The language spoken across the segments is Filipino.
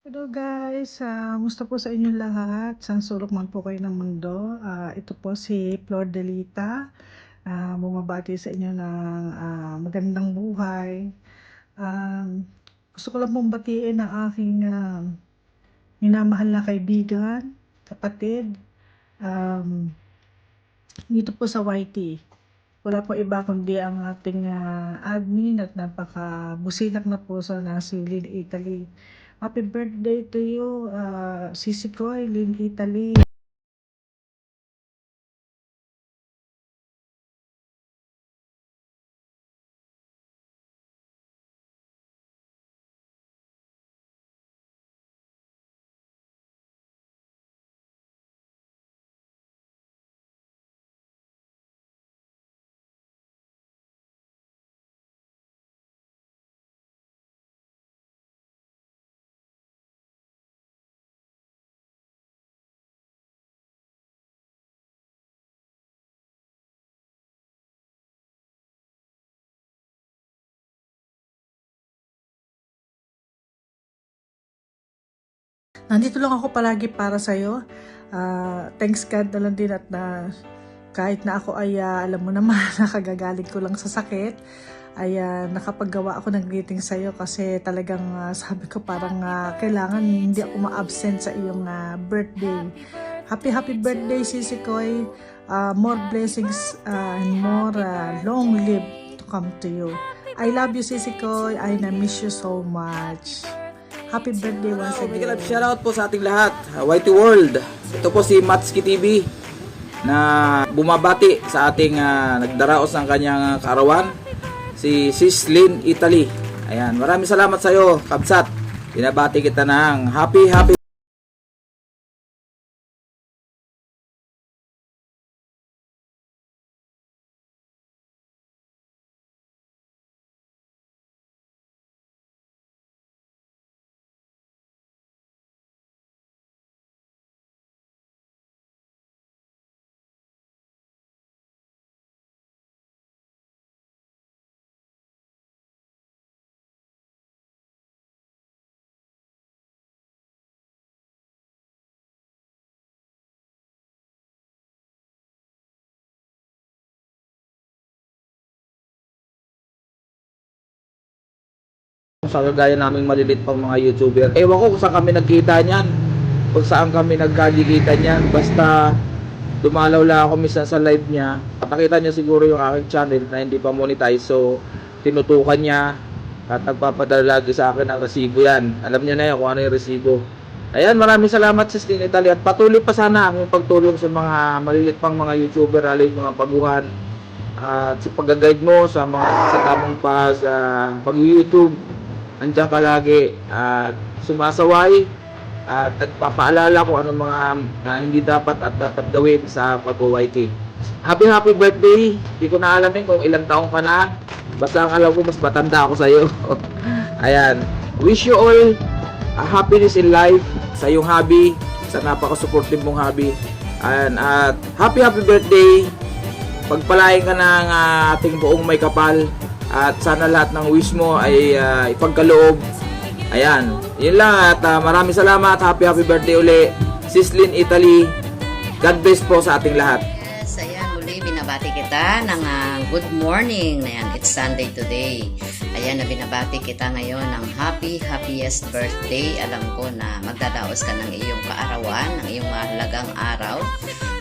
Hello guys, musta po sa inyong lahat? Saan sulok man po kayo ng mundo? Ito po si Flor Delita. Bumabati sa inyo ng magandang buhay. Um, Gusto ko lang pong batiin ang aking minamahal na kaibigan, kapatid, um, dito po sa YT. Wala po iba kundi ang ating admin at napaka-busilak na puso na si Lynn Italy. Happy birthday to you, Sisi Koy, Lynn Italy. Nandito lang ako palagi para sa'yo. Thanks God na lang din at kahit na ako ay alam mo naman nakagagaling ko lang sa sakit ay nakapaggawa ako ng greeting sa'yo kasi talagang sabi ko parang kailangan hindi ako ma-absent sa iyong birthday. Happy birthday Sisi Koy. More blessings and more long live to come to you. I love you Sisi Koy. I miss you so much. Happy birthday once again. Shoutout po sa ating lahat, YT World. Ito po si Matski TV na bumabati sa ating nagdaraos ng kanyang kaarawan, si Sis Lynn Italy. Ayan, maraming salamat sa iyo, Kabsat. Binabati kita ng happy sa kagaya naming malilit pang mga YouTuber. Ewan ko kung saan kami nagkita niyan. Kung saan kami nagkagikita niyan. Basta dumalaw lang ako minsan sa live niya. Nakita niya siguro yung aking channel na hindi pa monetize. So, tinutukan niya at nagpapadala lagi sa akin ang resibo yan. Alam niya na yun kung ano yung resibo. Ayan, maraming salamat sa Lynn Italy. At patuloy pa sana ang pagtulong sa mga malilit pang mga YouTuber, alay mga paguhan. At sa pag-guide mo sa mga sa tamang pa sa pag-YouTube. Andiyan ka lagi at sumasaway at nagpapaalala kung anong mga hindi dapat at dapat gawin sa pag-YT. Happy birthday! Hindi ko na alamin kung ilang taong ka na. Basta ang alam ko mas matanda ako sa iyo. Ayan. Wish you all happiness in life sa iyong hobby, sa napaka-supportive mong hobby. Ayan. At happy birthday! Pagpalain ka ng ating buong may kapal. At sana lahat ng wish mo ay ipagkaloob. Ayan. Yun lang at maraming salamat. Happy birthday uli. Sis Lynn Italy. God bless po sa ating lahat. Yes, ayan, muli binabati kita ng good morning. Ayan, it's Sunday today. Ayan, na binabati kita ngayon ng happiest birthday. Alam ko na magdadaos ka ng iyong kaarawan, ng iyong mahalagang araw.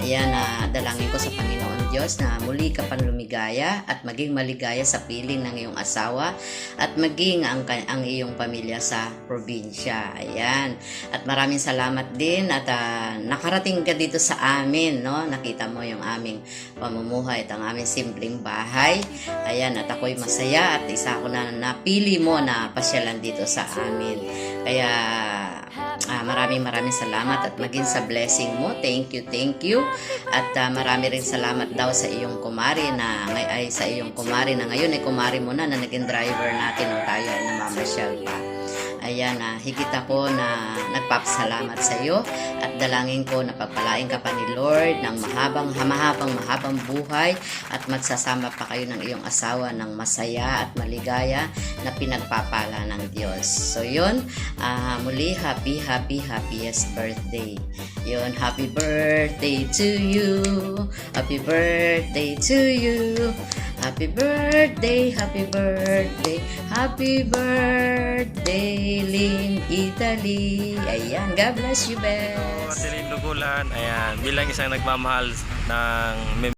Ayan, dalangin ko sa Panginoon Diyos na muli ka pang lumigaya at maging maligaya sa piling ng iyong asawa at maging ang iyong pamilya sa probinsya. Ayan. At maraming salamat din at nakarating ka dito sa amin, no? Nakita mo yung aming pamumuhay at ang aming simpleng bahay. Ayan, at ako'y masaya at isa ako na napili mo na pasyalan dito sa amin. Kaya maraming salamat at maging sa blessing mo. Thank you. At marami rin salamat daw sa iyong kumari na ngayon ay kumari mo na naging driver natin nung tayo ay namamasyal pa. Ayan, higit ako na nagpapasalamat sa iyo at dalangin ko na pagpalain ka pa ni Lord ng mahabang buhay at magsasama pa kayo ng iyong asawa ng masaya at maligaya na pinagpapala ng Diyos. So yun, muli happiest birthday. Yun, happy birthday to you. Happy birthday to you. Happy birthday, happy birthday, happy birthday, Lynn Italy. Ayan, God bless you, best. Matilin Lugulan, ayan, bilang isang nagmamahal ng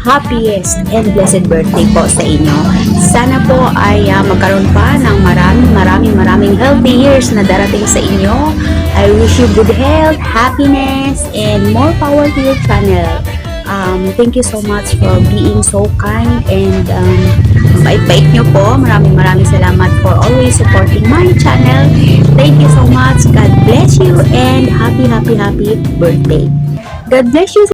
happiest and blessed birthday po sa inyo. Sana po ay magkaroon pa ng maraming healthy years na darating sa inyo. I wish you good health, happiness, and more power to your channel. Thank you so much for being so kind and bait-bait nyo po. Maraming salamat for always supporting my channel. Thank you so much. God bless you and happy birthday. God bless you.